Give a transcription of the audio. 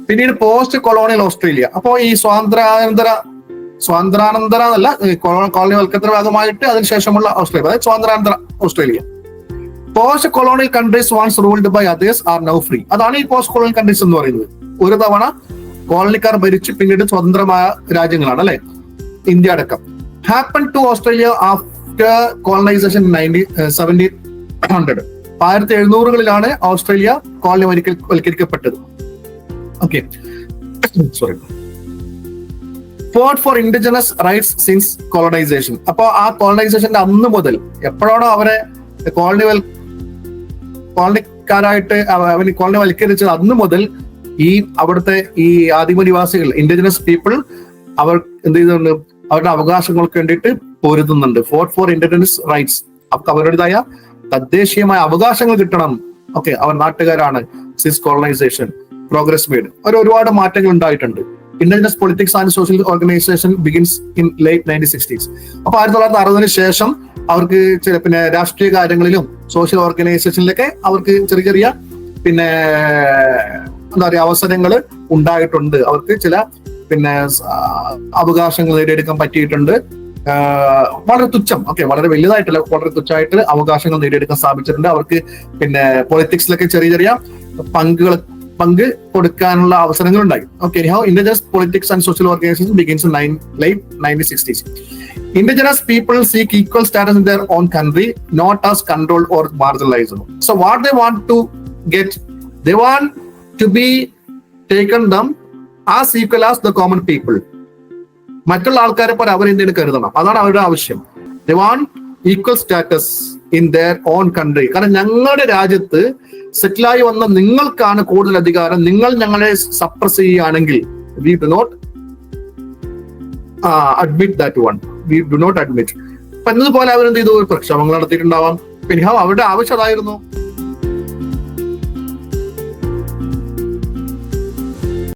പിന്നീട് post colonial Australia. അപ്പോ ഈ സ്വാതന്ത്ര്യാനന്തര എന്നല്ല, കോളനിവൽക്കരണ ഭാഗമായിട്ട് അതിനുശേഷമുള്ള ഓസ്ട്രേലിയ, അതായത് സ്വാതന്ത്ര്യാനന്തര Australia. Post colonial countries once ruled by others are now free. അതാണ് ഈ പോസ്റ്റ് കൊളോണിയൽ കൺട്രീസ് എന്ന് പറയുന്നത്. ഒരു തവണ കോളനിക്കാർ ഭരിച്ച് പിന്നീട് സ്വതന്ത്രമായ രാജ്യങ്ങളാണ്, അല്ലെ, ഇന്ത്യ അടക്കം. Happen to Australia after colonisation 1700. 1700-കളിലാണ് ഓസ്ട്രേലിയ കോളനിവൽക്കരിക്കപ്പെട്ടത്. Okay, sorry. Fought for indigenous rights since colonisation. അപ്പൊ ആ കോളനൈസേഷന്റെ അന്ന് മുതൽ, എപ്പോഴാണോ അവരെ കോളനിക്കാരായിട്ട് കോളനിവൽക്കരിച്ചത്, അന്ന് മുതൽ ഈ അവിടുത്തെ ഈ ആദിമനിവാസികൾ, ഇൻഡിജിനസ് പീപ്പിൾ, അവർ എന്ത് ചെയ്തിട്ടുണ്ട്, അവരുടെ അവകാശങ്ങൾക്ക് വേണ്ടിയിട്ട് പൊരുതുന്നുണ്ട്. Fought for indigenous rights. അവർക്ക് അവരുടേതായ തദ്ദേശീയമായ അവകാശങ്ങൾ കിട്ടണം. ഓക്കെ, അവർ നാട്ടുകാരാണ്. Since colonisation progress made. ഒരുപാട് മാറ്റങ്ങൾ ഉണ്ടായിട്ടുണ്ട്. Indigenous politics and social organisation begins in late 1960s. അപ്പൊ 1960-ന് ശേഷം അവർക്ക് പിന്നെ രാഷ്ട്രീയ കാര്യങ്ങളിലും സോഷ്യൽ ഓർഗനൈസേഷനിലൊക്കെ അവർക്ക് ചെറിയ ചെറിയ പിന്നെ എന്താ പറയുക അവസരങ്ങൾ ഉണ്ടായിട്ടുണ്ട്. അവർക്ക് ചില പിന്നെ അവകാശങ്ങൾ നേടിയെടുക്കാൻ പറ്റിയിട്ടുണ്ട്. വളരെ തുച്ഛം, വളരെ വലുതായിട്ടല്ല, വളരെ തുച്ഛമായിട്ട് അവകാശങ്ങൾ നേടിയെടുക്കാൻ സാധിച്ചിട്ടുണ്ട്. അവർക്ക് പിന്നെ പൊളിറ്റിക്സിലൊക്കെ ചെറിയ ചെറിയ പങ്ക് കൊടുക്കാനുള്ള അവസരങ്ങൾ ഉണ്ടായി. Indigenous politics and social organization begins in late 1960s. Indigenous people seek equal status in their own country, not as controlled or marginalized. So what they want to get, they want to be taken them as equal as the common people. മറ്റുള്ള ആൾക്കാരെ പോലെ അവർ ഇന്ത്യയിൽ കരുതണം. അതാണ് അവരുടെ ആവശ്യം. They want equal status in their own country. കാരണം ഞങ്ങളുടെ രാജ്യത്ത് സെറ്റിലായി വന്ന നിങ്ങൾക്കാണ് കൂടുതൽ അധികാരം. നിങ്ങൾ ഞങ്ങളെ സപ്രസ് ചെയ്യുകയാണെങ്കിൽ we do not admit that one. We do not admit. എന്നതുപോലെ അവരെന്ത് ചെയ്തു, പ്രക്ഷോഭങ്ങൾ നടത്തിയിട്ടുണ്ടാവാം. പിന്നെ അവരുടെ ആവശ്യം അതായിരുന്നു.